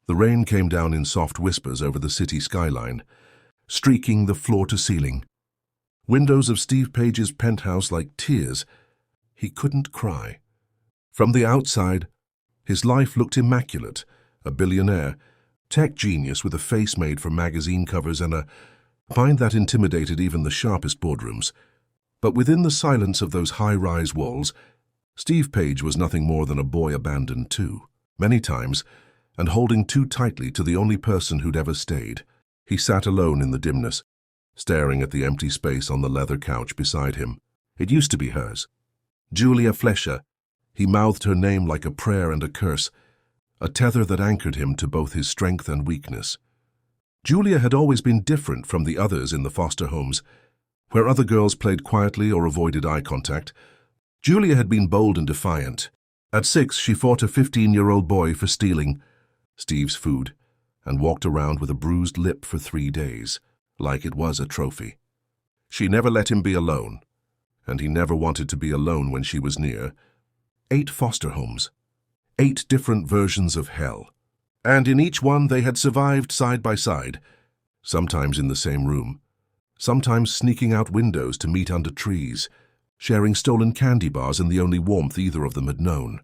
The rain came down in soft whispers over the city skyline, streaking the floor to ceiling. Windows of Steve Page's penthouse like tears. He couldn't cry. From the outside, his life looked immaculate, a billionaire, tech genius with a face made for magazine covers and a mind that intimidated even the sharpest boardrooms. But within the silence of those high-rise walls, Steve Page was nothing more than a boy abandoned too, many times, and holding too tightly to the only person who'd ever stayed. He sat alone in the dimness, staring at the empty space on the leather couch beside him. It used to be hers. Julia Flesher. He mouthed her name like a prayer and a curse, a tether that anchored him to both his strength and weakness. Julia had always been different from the others in the foster homes, where other girls played quietly or avoided eye contact. Julia had been bold and defiant. At 6, she fought a 15-year-old boy for stealing Steve's food and walked around with a bruised lip for 3 days, like it was a trophy. She never let him be alone, and he never wanted to be alone when she was near. 8 foster homes, 8 different versions of hell, and in each one they had survived side by side, sometimes in the same room, sometimes sneaking out windows to meet under trees, sharing stolen candy bars and the only warmth either of them had known,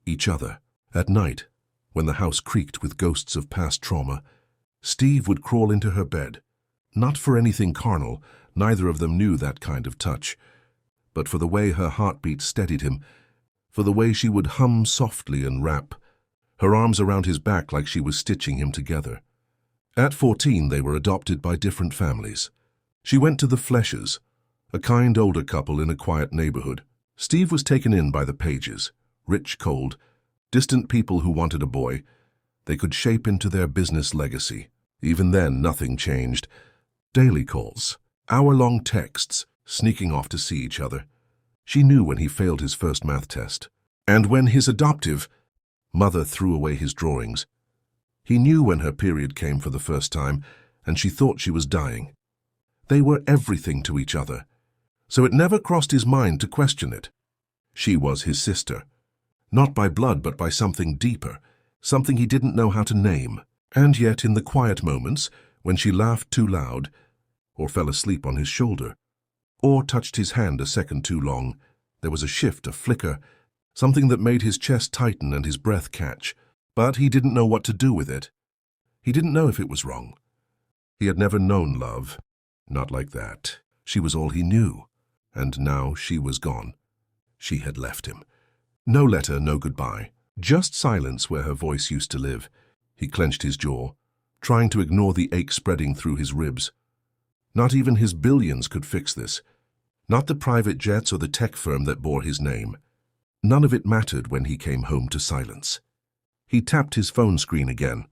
each other. At night, when the house creaked with ghosts of past trauma, Steve would crawl into her bed, not for anything carnal, neither of them knew that kind of touch, but for the way her heartbeat steadied him, for the way she would hum softly and rap, her arms around his back like she was stitching him together. At 14, they were adopted by different families. She went to the Fleshers, a kind older couple in a quiet neighborhood. Steve was taken in by the Pages, rich, cold, distant people who wanted a boy they could shape into their business legacy. Even then, nothing changed. Daily calls, hour-long texts, sneaking off to see each other. She knew when he failed his first math test, and when his adoptive mother threw away his drawings. He knew when her period came for the first time, and she thought she was dying. They were everything to each other, so it never crossed his mind to question it. She was his sister, not by blood but by something deeper, something he didn't know how to name. And yet, in the quiet moments, when she laughed too loud, or fell asleep on his shoulder, or touched his hand a second too long, there was a shift, a flicker, something that made his chest tighten and his breath catch. But he didn't know what to do with it. He didn't know if it was wrong. He had never known love. Not like that. She was all he knew. And now she was gone. She had left him. No letter, no goodbye. Just silence where her voice used to live. He clenched his jaw, trying to ignore the ache spreading through his ribs. Not even his billions could fix this. Not the private jets or the tech firm that bore his name. None of it mattered when he came home to silence. He tapped his phone screen again.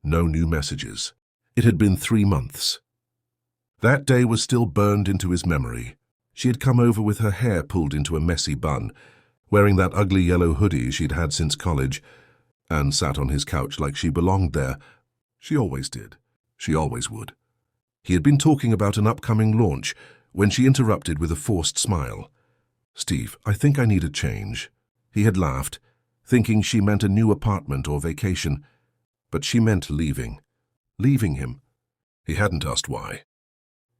No new messages. It had been 3 months. That day was still burned into his memory. She had come over with her hair pulled into a messy bun, wearing that ugly yellow hoodie she'd had since college, and sat on his couch like she belonged there. She always did. She always would. He had been talking about an upcoming launch when she interrupted with a forced smile. "Steve, I think I need a change." He had laughed, thinking she meant a new apartment or vacation, but she meant leaving. Leaving him. He hadn't asked why.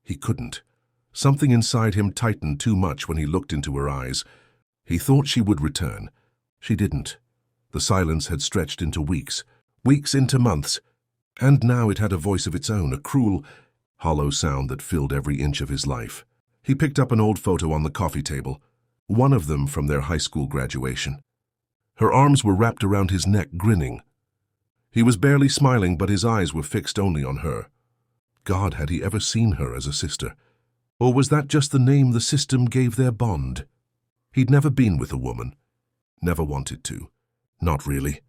He couldn't. Something inside him tightened too much when he looked into her eyes. He thought she would return. She didn't. The silence had stretched into weeks, weeks into months, and now it had a voice of its own, a cruel, hollow sound that filled every inch of his life. He picked up an old photo on the coffee table, one of them from their high school graduation. Her arms were wrapped around his neck, grinning. He was barely smiling, but his eyes were fixed only on her. God, had he ever seen her as a sister? Or was that just the name the system gave their bond? He'd never been with a woman. Never wanted to. Not really.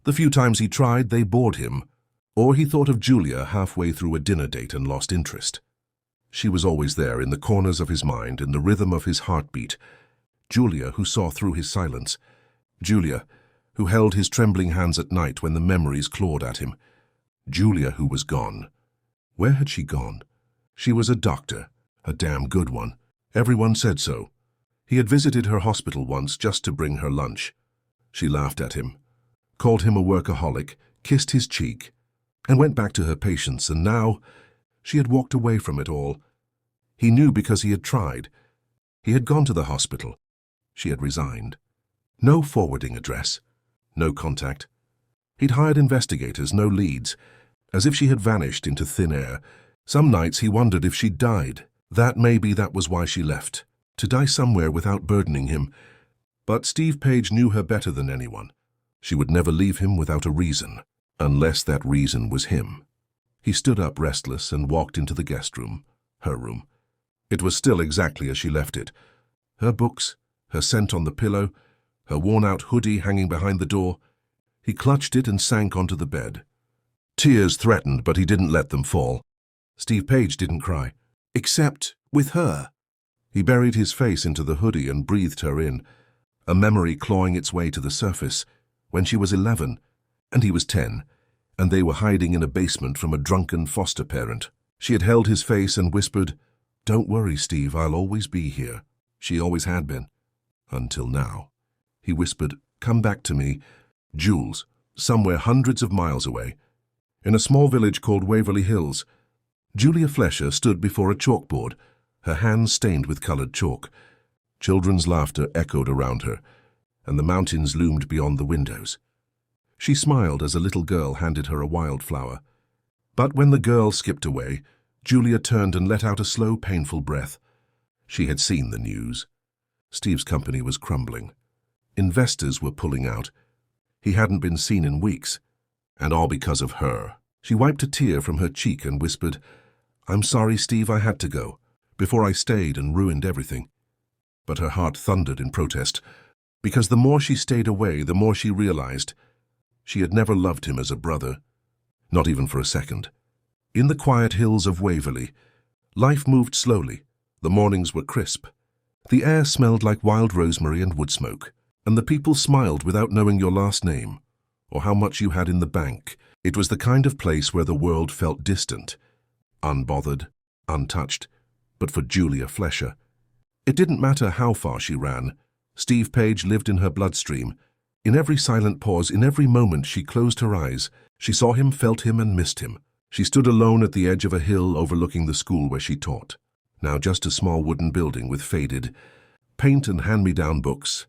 The few times he tried, they bored him. Or he thought of Julia halfway through a dinner date and lost interest. She was always there, in the corners of his mind, in the rhythm of his heartbeat. Julia, who saw through his silence. Julia, who held his trembling hands at night when the memories clawed at him. Julia, who was gone. Where had she gone? She was a doctor, a damn good one. Everyone said so. He had visited her hospital once just to bring her lunch. She laughed at him, called him a workaholic, kissed his cheek, and went back to her patients, and now she had walked away from it all. He knew because he had tried. He had gone to the hospital. She had resigned. No forwarding address. No contact. He'd hired investigators, no leads, as if she had vanished into thin air. Some nights he wondered if she'd died. Maybe that was why she left, to die somewhere without burdening him. But Steve Page knew her better than anyone. She would never leave him without a reason, unless that reason was him. He stood up restless and walked into the guest room, her room. It was still exactly as she left it. Her books, her scent on the pillow, her worn-out hoodie hanging behind the door. He clutched it and sank onto the bed. Tears threatened, but he didn't let them fall. Steve Page didn't cry, except with her. He buried his face into the hoodie and breathed her in, a memory clawing its way to the surface, when she was 11, and he was 10, and they were hiding in a basement from a drunken foster parent. She had held his face and whispered, "Don't worry, Steve, I'll always be here." She always had been. Until now. He whispered, "Come back to me, Jules, somewhere hundreds of miles away." In a small village called Waverly Hills, Julia Flesher stood before a chalkboard, her hands stained with colored chalk. Children's laughter echoed around her, and the mountains loomed beyond the windows. She smiled as a little girl handed her a wildflower. But when the girl skipped away, Julia turned and let out a slow, painful breath. She had seen the news. Steve's company was crumbling. Investors were pulling out. He hadn't been seen in weeks, and all because of her. She wiped a tear from her cheek and whispered, "I'm sorry, Steve, I had to go, before I stayed and ruined everything." But her heart thundered in protest, because the more she stayed away, the more she realized she had never loved him as a brother, not even for a second. In the quiet hills of Waverly, life moved slowly. The mornings were crisp. The air smelled like wild rosemary and wood smoke, and the people smiled without knowing your last name or how much you had in the bank. It was the kind of place where the world felt distant, unbothered, untouched. But for Julia Flesher, it didn't matter how far she ran. Steve Page lived in her bloodstream. In every silent pause, in every moment she closed her eyes, she saw him, felt him, and missed him. She stood alone at the edge of a hill overlooking the school where she taught. Now just a small wooden building with faded paint and hand-me-down books,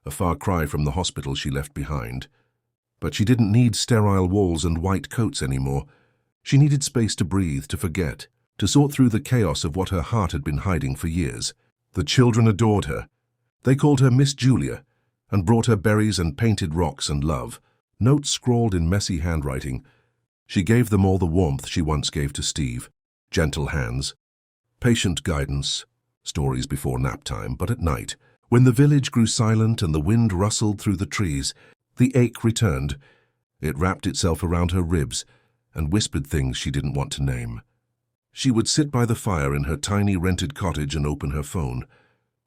a far cry from the hospital she left behind. But she didn't need sterile walls and white coats anymore. She needed space to breathe, to forget, to sort through the chaos of what her heart had been hiding for years. The children adored her. They called her Miss Julia and brought her berries and painted rocks and love, notes scrawled in messy handwriting. She gave them all the warmth she once gave to Steve. Gentle hands, patient guidance, stories before nap time, but at night, when the village grew silent and the wind rustled through the trees, the ache returned. It wrapped itself around her ribs and whispered things she didn't want to name. She would sit by the fire in her tiny rented cottage and open her phone,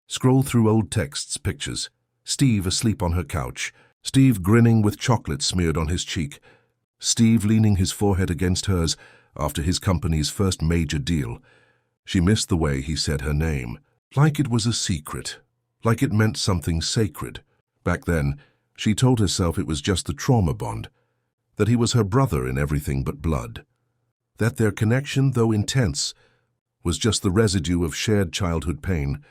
scroll through old texts, pictures. Steve asleep on her couch, Steve grinning with chocolate smeared on his cheek, Steve leaning his forehead against hers after his company's first major deal. She missed the way he said her name, like it was a secret, like it meant something sacred. Back then, she told herself it was just the trauma bond, that he was her brother in everything but blood, that their connection, though intense, was just the residue of shared childhood pain.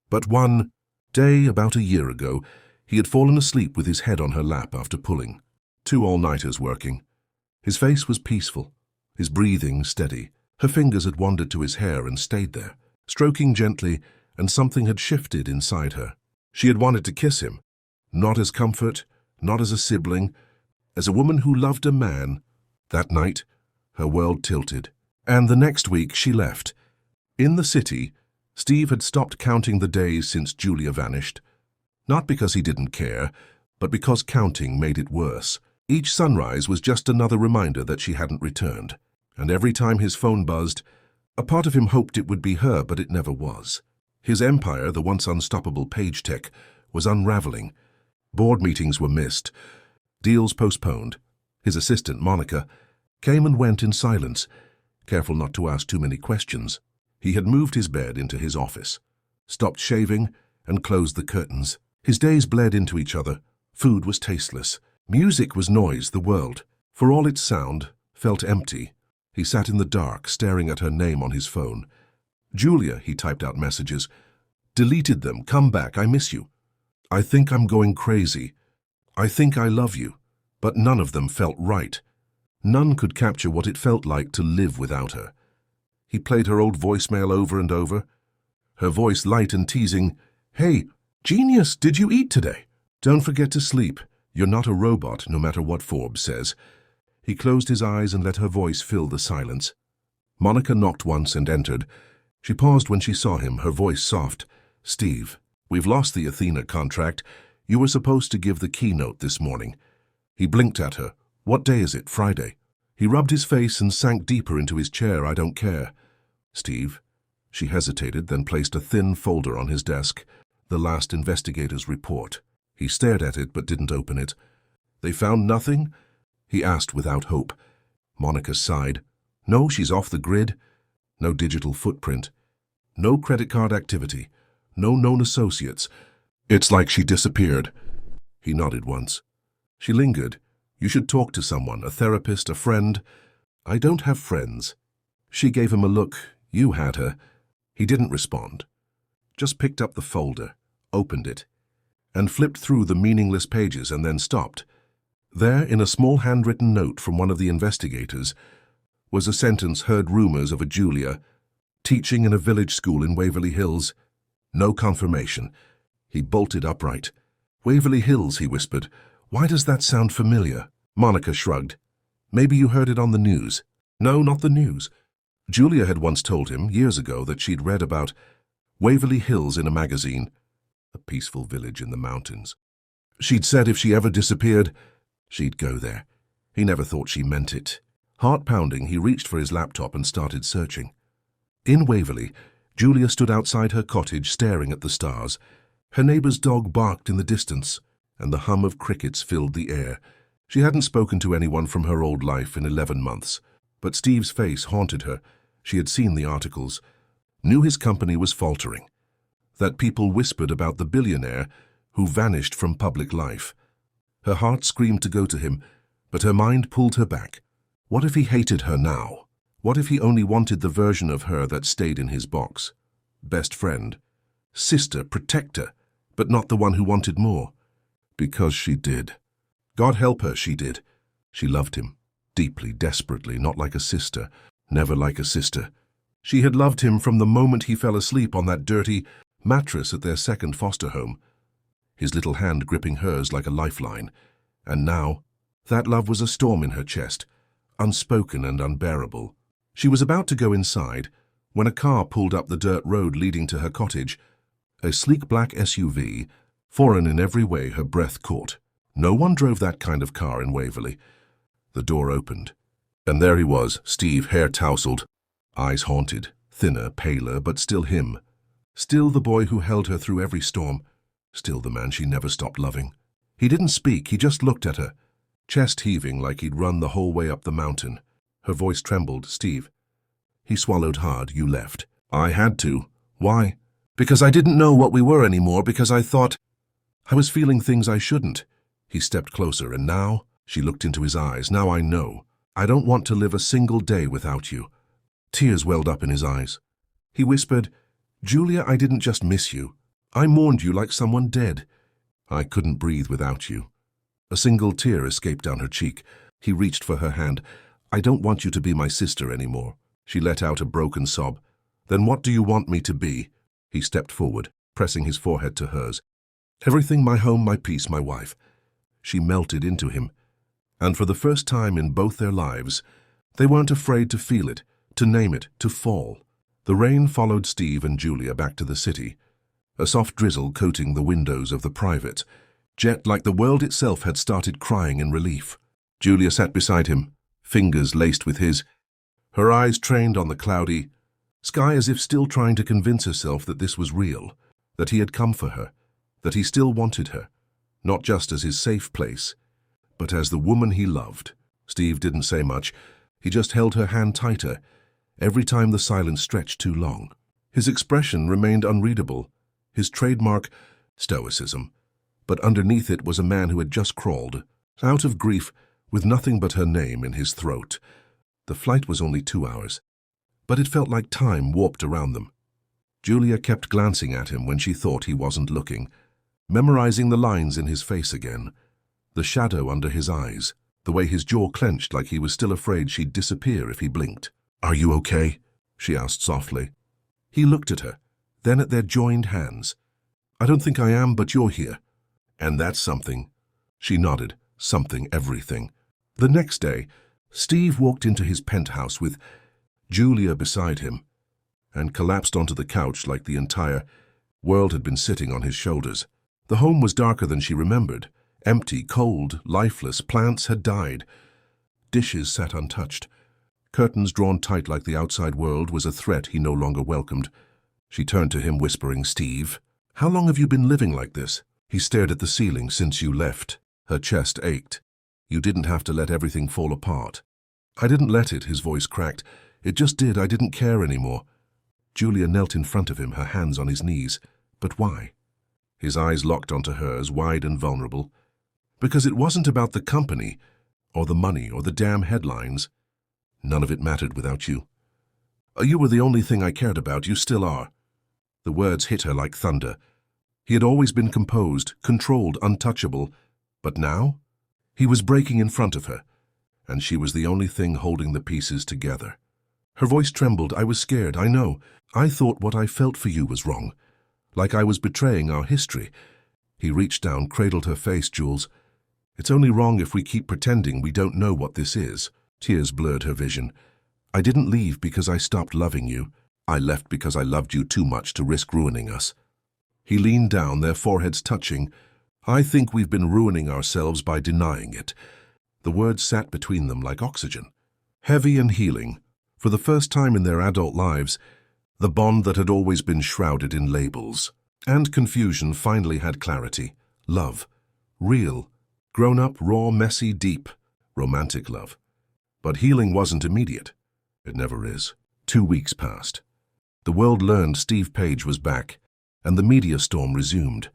But one day, about a year ago, he had fallen asleep with his head on her lap after pulling 2 all-nighters working. His face was peaceful, his breathing steady. Her fingers had wandered to his hair and stayed there, stroking gently, and something had shifted inside her. She had wanted to kiss him, not as comfort, not as a sibling, as a woman who loved a man. That night, her world tilted, and the next week she left. In the city, Steve had stopped counting the days since Julia vanished, not because he didn't care, but because counting made it worse. Each sunrise was just another reminder that she hadn't returned, and every time his phone buzzed, a part of him hoped it would be her, but it never was. His empire, the once unstoppable page tech, was unraveling. Board meetings were missed, deals postponed. His assistant, Monica, came and went in silence, careful not to ask too many questions. He had moved his bed into his office, stopped shaving, and closed the curtains. His days bled into each other. Food was tasteless. Music was noise, the world, for all its sound, felt empty. He sat in the dark, staring at her name on his phone. "Julia," he typed out messages. "Deleted them. Come back. I miss you. I think I'm going crazy. I think I love you." But none of them felt right. None could capture what it felt like to live without her. He played her old voicemail over and over. Her voice light and teasing. "Hey, genius, did you eat today? Don't forget to sleep. You're not a robot, no matter what Forbes says." He closed his eyes and let her voice fill the silence. Monica knocked once and entered. She paused when she saw him, her voice soft. "Steve, we've lost the Athena contract. You were supposed to give the keynote this morning." He blinked at her. "What day is it? Friday?" He rubbed his face and sank deeper into his chair. "I don't care." "Steve?" She hesitated, then placed a thin folder on his desk. The last investigator's report. He stared at it but didn't open it. "They found nothing?" he asked without hope. Monica sighed. "No, she's off the grid. No digital footprint. No credit card activity. No known associates. It's like she disappeared." He nodded once. She lingered. "You should talk to someone, a therapist, a friend." "I don't have friends." She gave him a look. "You had her." He didn't respond. Just picked up the folder, opened it, and flipped through the meaningless pages and then stopped. There, in a small handwritten note from one of the investigators, was a sentence: "Heard rumors of a Julia teaching in a village school in Waverly Hills. No confirmation." He bolted upright. "Waverly Hills," he whispered. "Why does that sound familiar?" Monica shrugged. "Maybe you heard it on the news." "No, not the news." Julia had once told him, years ago, that she'd read about Waverly Hills in a magazine, a peaceful village in the mountains. She'd said if she ever disappeared, she'd go there. He never thought she meant it. Heart-pounding, he reached for his laptop and started searching. In Waverly, Julia stood outside her cottage staring at the stars. Her neighbor's dog barked in the distance, and the hum of crickets filled the air. She hadn't spoken to anyone from her old life in 11 months, but Steve's face haunted her. She had seen the articles, knew his company was faltering, that people whispered about the billionaire who vanished from public life. Her heart screamed to go to him, but her mind pulled her back. What if he hated her now? What if he only wanted the version of her that stayed in his box? Best friend, sister, protector, but not the one who wanted more. Because she did. God help her, she did. She loved him, deeply, desperately, not like a sister, never like a sister. She had loved him from the moment he fell asleep on that dirty mattress at their second foster home, his little hand gripping hers like a lifeline. And now, that love was a storm in her chest, unspoken and unbearable. She was about to go inside when a car pulled up the dirt road leading to her cottage. A sleek black SUV, foreign in every way her breath caught. No one drove that kind of car in Waverly. The door opened, and there he was, Steve, hair tousled, eyes haunted, thinner, paler, but still him. Still the boy who held her through every storm. Still the man she never stopped loving. He didn't speak, he just looked at her, chest heaving like he'd run the whole way up the mountain. Her voice trembled. "Steve." He swallowed hard. "You left." "I had to." "Why?" "Because I didn't know what we were anymore, because I thought I was feeling things I shouldn't." He stepped closer, and now, she looked into his eyes, "Now I know. I don't want to live a single day without you." Tears welled up in his eyes. He whispered, "Julia, I didn't just miss you. I mourned you like someone dead. I couldn't breathe without you." A single tear escaped down her cheek. He reached for her hand. "I don't want you to be my sister anymore." She let out a broken sob. "Then what do you want me to be?" He stepped forward, pressing his forehead to hers. "Everything, my home, my peace, my wife." She melted into him, and for the first time in both their lives, they weren't afraid to feel it, to name it, to fall. The rain followed Steve and Julia back to the city, a soft drizzle coating the windows of the private jet like the world itself had started crying in relief. Julia sat beside him, fingers laced with his, her eyes trained on the cloudy sky as if still trying to convince herself that this was real, that he had come for her, that he still wanted her, not just as his safe place, but as the woman he loved. Steve didn't say much. He just held her hand tighter, every time the silence stretched too long. His expression remained unreadable, his trademark stoicism, but underneath it was a man who had just crawled, out of grief, with nothing but her name in his throat. The flight was only 2 hours, but it felt like time warped around them. Julia kept glancing at him when she thought he wasn't looking, memorizing the lines in his face again, the shadow under his eyes, the way his jaw clenched like he was still afraid she'd disappear if he blinked. "Are you okay?" she asked softly. He looked at her, then at their joined hands. "I don't think I am, but you're here. And that's something." She nodded. Something, everything. The next day, Steve walked into his penthouse with Julia beside him and collapsed onto the couch like the entire world had been sitting on his shoulders. The home was darker than she remembered. Empty, cold, lifeless. Plants had died. Dishes sat untouched. Curtains drawn tight like the outside world was a threat he no longer welcomed. She turned to him, whispering, "Steve, how long have you been living like this?" He stared at the ceiling. "Since you left." Her chest ached. "You didn't have to let everything fall apart." "I didn't let it," his voice cracked. "It just did. I didn't care anymore." Julia knelt in front of him, her hands on his knees. "But why?" His eyes locked onto hers, wide and vulnerable. "Because it wasn't about the company, or the money, or the damn headlines. None of it mattered without you. You were the only thing I cared about. You still are." The words hit her like thunder. He had always been composed, controlled, untouchable. But now? He was breaking in front of her, and she was the only thing holding the pieces together. Her voice trembled. "I was scared, I know. I thought what I felt for you was wrong. Like I was betraying our history." He reached down, cradled her face. "Jules, it's only wrong if we keep pretending we don't know what this is." Tears blurred her vision. "I didn't leave because I stopped loving you. I left because I loved you too much to risk ruining us." He leaned down, their foreheads touching. "I think we've been ruining ourselves by denying it." The words sat between them like oxygen, heavy and healing. For the first time in their adult lives, the bond that had always been shrouded in labels and confusion finally had clarity. Love. Real. Grown-up, raw, messy, deep. Romantic love. But healing wasn't immediate. It never is. 2 weeks passed. The world learned Steve Page was back, and the media storm resumed.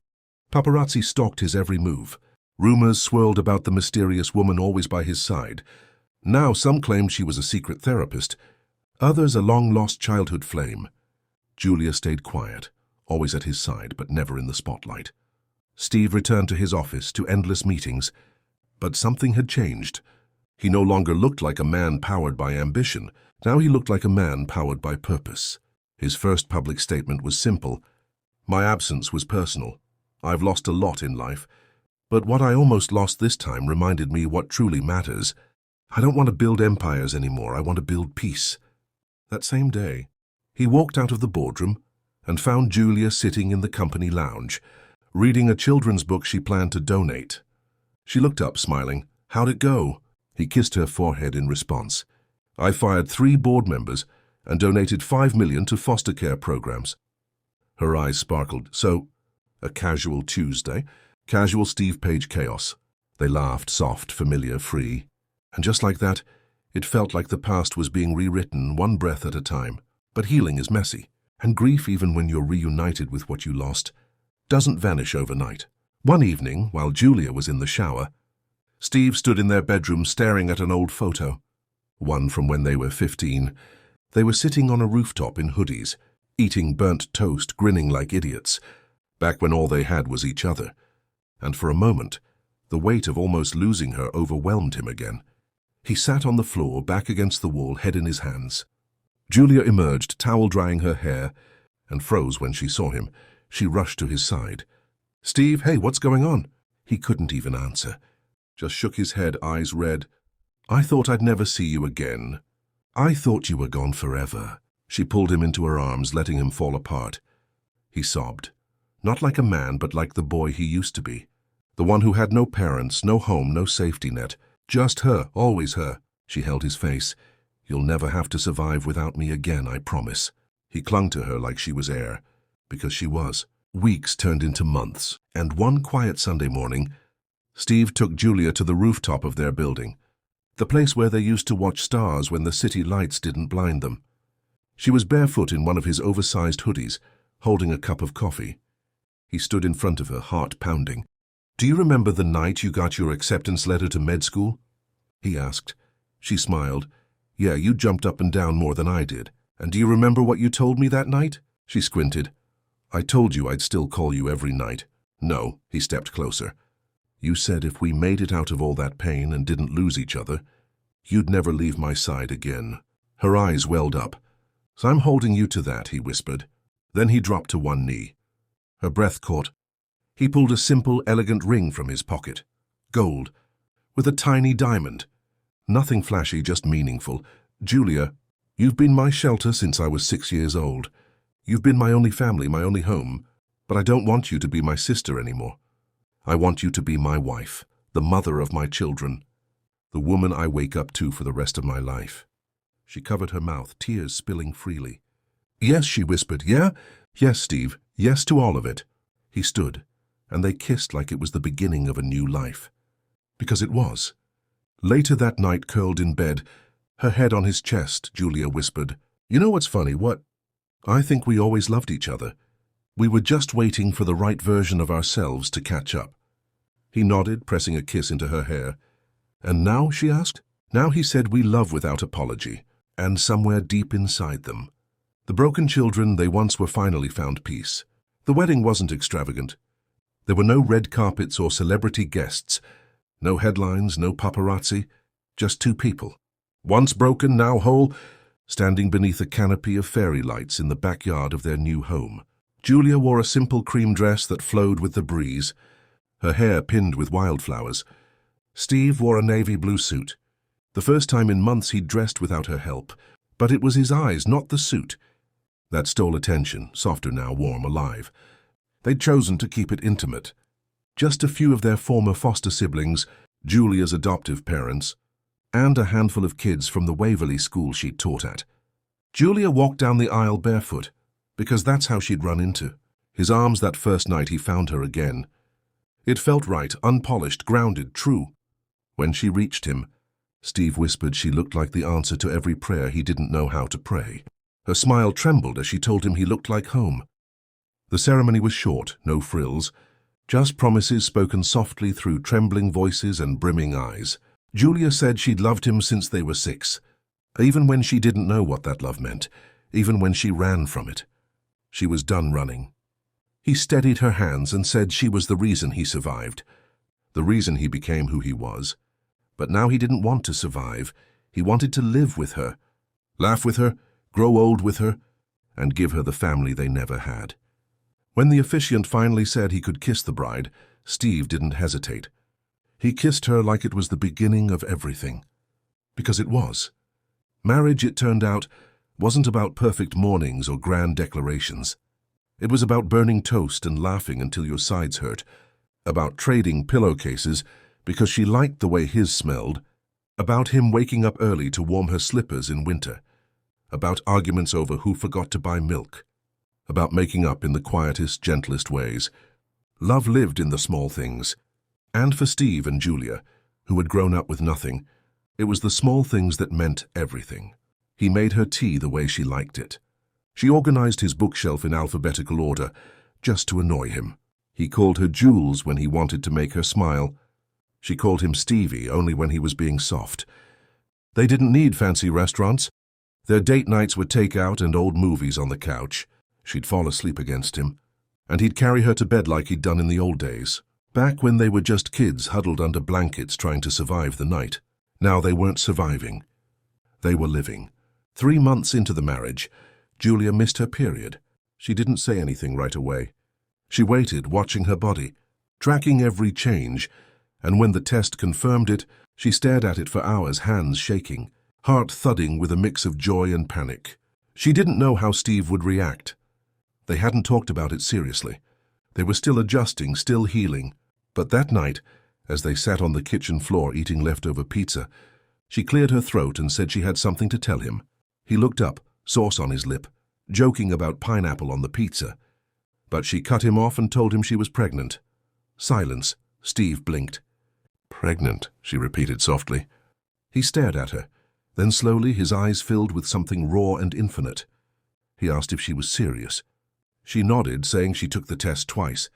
Paparazzi stalked his every move. Rumors swirled about the mysterious woman always by his side. Now some claimed she was a secret therapist, others a long-lost childhood flame. Julia stayed quiet, always at his side, but never in the spotlight. Steve returned to his office, to endless meetings. But something had changed. He no longer looked like a man powered by ambition. Now he looked like a man powered by purpose. His first public statement was simple. "My absence was personal. I've lost a lot in life. But what I almost lost this time reminded me what truly matters. I don't want to build empires anymore. I want to build peace." That same day, he walked out of the boardroom and found Julia sitting in the company lounge, reading a children's book she planned to donate. She looked up, smiling. "How'd it go?" He kissed her forehead in response. "I fired 3 board members and donated $5 million to foster care programs." Her eyes sparkled. "So, a casual Tuesday, casual Steve Page chaos." They laughed, soft, familiar, free. And just like that, it felt like the past was being rewritten, one breath at a time. But healing is messy, and grief, even when you're reunited with what you lost, doesn't vanish overnight. One evening, while Julia was in the shower, Steve stood in their bedroom staring at an old photo, one from when they were 15. They were sitting on a rooftop in hoodies, eating burnt toast, grinning like idiots, back when all they had was each other. And for a moment, the weight of almost losing her overwhelmed him again. He sat on the floor, back against the wall, head in his hands. Julia emerged, towel drying her hair, and froze when she saw him. She rushed to his side. "Steve, hey, what's going on?" He couldn't even answer. Just shook his head, eyes red. "I thought I'd never see you again. I thought you were gone forever." She pulled him into her arms, letting him fall apart. He sobbed. Not like a man, but like the boy he used to be. The one who had no parents, no home, no safety net. Just her, always her. She held his face. "You'll never have to survive without me again, I promise." He clung to her like she was air, because she was. Weeks turned into months, and one quiet Sunday morning, Steve took Julia to the rooftop of their building, the place where they used to watch stars when the city lights didn't blind them. She was barefoot in one of his oversized hoodies, holding a cup of coffee. He stood in front of her, heart pounding. "Do you remember the night you got your acceptance letter to med school?" he asked. She smiled. Yeah, you jumped up and down more than I did. And do you remember what you told me that night? She squinted. I told you I'd still call you every night. No, he stepped closer. You said if we made it out of all that pain and didn't lose each other, you'd never leave my side again. Her eyes welled up. So I'm holding you to that, he whispered. Then he dropped to one knee. Her breath caught. He pulled a simple, elegant ring from his pocket. Gold, with a tiny diamond. Nothing flashy, just meaningful. Julia, you've been my shelter since I was 6 years old. You've been my only family, my only home. But I don't want you to be my sister anymore. I want you to be my wife, the mother of my children, the woman I wake up to for the rest of my life. She covered her mouth, tears spilling freely. Yes, she whispered. Yeah? Yes, Steve. Yes to all of it. He stood, and they kissed like it was the beginning of a new life. Because it was. Later that night, curled in bed, her head on his chest, Julia whispered, You know what's funny? What? I think we always loved each other. We were just waiting for the right version of ourselves to catch up. He nodded, pressing a kiss into her hair. And now, she asked? Now he said we love without apology, and somewhere deep inside them. The broken children they once were finally found peace. The wedding wasn't extravagant. There were no red carpets or celebrity guests, no headlines, no paparazzi, just two people. Once broken, now whole, standing beneath a canopy of fairy lights in the backyard of their new home. Julia wore a simple cream dress that flowed with the breeze, her hair pinned with wildflowers. Steve wore a navy blue suit. The first time in months he'd dressed without her help, but it was his eyes, not the suit, that stole attention, softer now, warm, alive. They'd chosen to keep it intimate. Just a few of their former foster siblings, Julia's adoptive parents, and a handful of kids from the Waverly school she'd taught at. Julia walked down the aisle barefoot, because that's how she'd run into his arms that first night he found her again. It felt right, unpolished, grounded, true. When she reached him, Steve whispered she looked like the answer to every prayer he didn't know how to pray. Her smile trembled as she told him he looked like home. The ceremony was short, no frills, just promises spoken softly through trembling voices and brimming eyes. Julia said she'd loved him since they were 6, even when she didn't know what that love meant, even when she ran from it. She was done running. He steadied her hands and said she was the reason he survived, the reason he became who he was. But now he didn't want to survive. He wanted to live with her, laugh with her, grow old with her, and give her the family they never had. When the officiant finally said he could kiss the bride, Steve didn't hesitate. He kissed her like it was the beginning of everything. Because it was. Marriage, it turned out, wasn't about perfect mornings or grand declarations. It was about burning toast and laughing until your sides hurt, about trading pillowcases because she liked the way his smelled, about him waking up early to warm her slippers in winter, about arguments over who forgot to buy milk, about making up in the quietest, gentlest ways. Love lived in the small things. And for Steve and Julia, who had grown up with nothing, it was the small things that meant everything. He made her tea the way she liked it. She organized his bookshelf in alphabetical order, just to annoy him. He called her Jules when he wanted to make her smile. She called him Stevie only when he was being soft. They didn't need fancy restaurants. Their date nights were takeout and old movies on the couch. She'd fall asleep against him, and he'd carry her to bed like he'd done in the old days, back when they were just kids huddled under blankets trying to survive the night. Now they weren't surviving. They were living. 3 months into the marriage, Julia missed her period. She didn't say anything right away. She waited, watching her body, tracking every change, and when the test confirmed it, she stared at it for hours, hands shaking, heart thudding with a mix of joy and panic. She didn't know how Steve would react. They hadn't talked about it seriously. They were still adjusting, still healing. But that night, as they sat on the kitchen floor eating leftover pizza, she cleared her throat and said she had something to tell him. He looked up, sauce on his lip, joking about pineapple on the pizza. But she cut him off and told him she was pregnant. Silence. Steve blinked. Pregnant, she repeated softly. He stared at her. Then slowly his eyes filled with something raw and infinite. He asked if she was serious. She nodded, saying she took the test twice.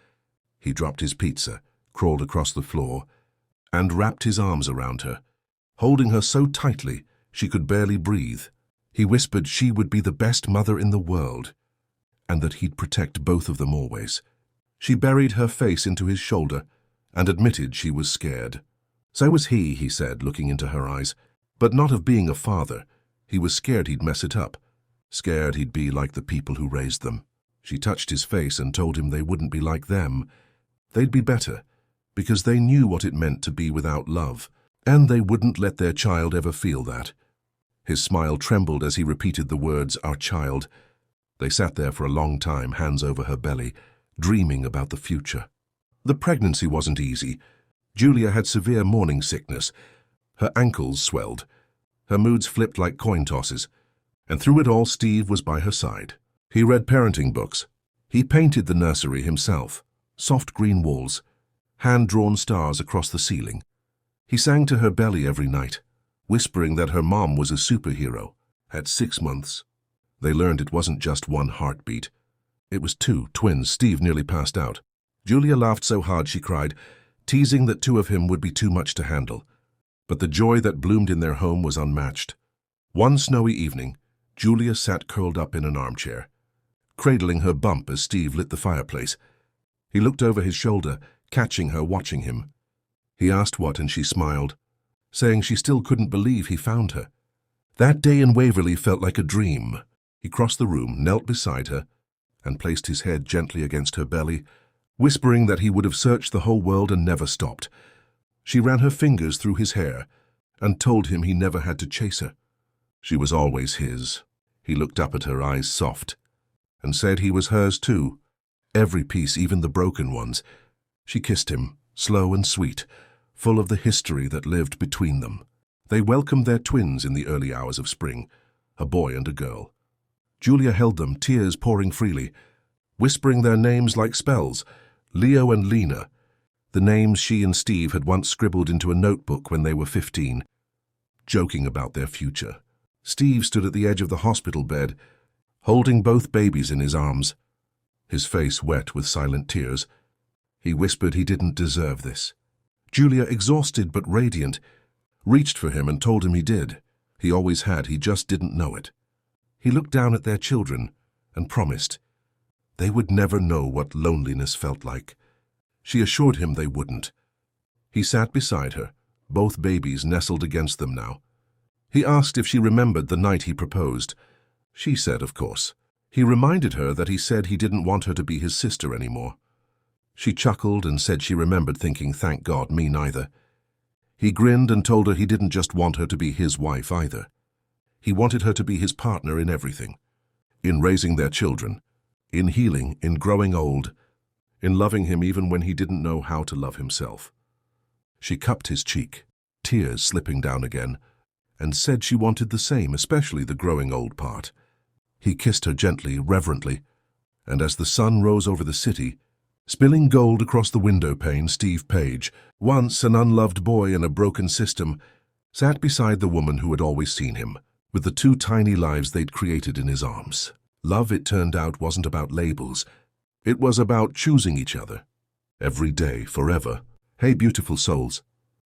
He dropped his pizza, crawled across the floor, and wrapped his arms around her, holding her so tightly She could barely breathe. He whispered she would be the best mother in the world, and that he'd protect both of them always. She buried her face into his shoulder and admitted she was scared. So was he said, looking into her eyes. But not of being a father. He was scared he'd mess it up. Scared he'd be like the people who raised them. She touched his face and told him they wouldn't be like them. They'd be better, because they knew what it meant to be without love, and they wouldn't let their child ever feel that. His smile trembled as he repeated the words, "our child." They sat there for a long time, hands over her belly, dreaming about the future. The pregnancy wasn't easy. Julia had severe morning sickness. Her ankles swelled. Her moods flipped like coin tosses. And through it all, Steve was by her side. He read parenting books. He painted the nursery himself. Soft green walls, hand-drawn stars across the ceiling. He sang to her belly every night, whispering that her mom was a superhero. At 6 months, they learned it wasn't just one heartbeat. It was 2 twins. Steve nearly passed out. Julia laughed so hard she cried, teasing that 2 of him would be too much to handle. But the joy that bloomed in their home was unmatched. One snowy evening, Julia sat curled up in an armchair, cradling her bump as Steve lit the fireplace. He looked over his shoulder, catching her watching him. He asked what, and she smiled, saying she still couldn't believe he found her. That day in Waverly felt like a dream. He crossed the room, knelt beside her, and placed his head gently against her belly, whispering that he would have searched the whole world and never stopped. She ran her fingers through his hair and told him he never had to chase her. She was always his. He looked up at her, eyes soft, and said he was hers too. Every piece, even the broken ones. She kissed him, slow and sweet, full of the history that lived between them. They welcomed their twins in the early hours of spring, a boy and a girl. Julia held them, tears pouring freely, whispering their names like spells, Leo and Lena, the names she and Steve had once scribbled into a notebook when they were 15, joking about their future. Steve stood at the edge of the hospital bed, holding both babies in his arms, his face wet with silent tears. He whispered he didn't deserve this. Julia, exhausted but radiant, reached for him and told him he did. He always had, he just didn't know it. He looked down at their children and promised they would never know what loneliness felt like. She assured him they wouldn't. He sat beside her, both babies nestled against them now. He asked if she remembered the night he proposed. She said, of course. He reminded her that he said he didn't want her to be his sister anymore. She chuckled and said she remembered thinking, thank God, me neither. He grinned and told her he didn't just want her to be his wife either. He wanted her to be his partner in everything. In raising their children, in healing, in growing old, in loving him even when he didn't know how to love himself. She cupped his cheek, tears slipping down again, and said she wanted the same, especially the growing old part. He kissed her gently, reverently, and as the sun rose over the city, spilling gold across the window pane, Steve Page, once an unloved boy in a broken system, sat beside the woman who had always seen him, with the 2 tiny lives they'd created in his arms. Love, it turned out, wasn't about labels. It was about choosing each other. Every day, forever. Hey, beautiful souls.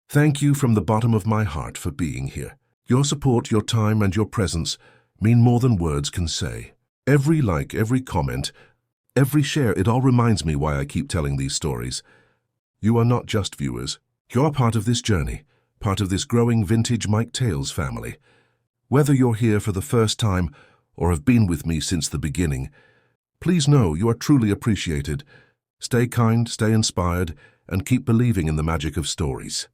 Thank you from the bottom of my heart for being here. Your support, your time, and your presence mean more than words can say. Every like, every comment, every share, it all reminds me why I keep telling these stories. You are not just viewers. You're part of this journey, part of this growing vintage Mike Tales family. Whether you're here for the first time or have been with me since the beginning, please know you are truly appreciated. Stay kind, stay inspired, and keep believing in the magic of stories.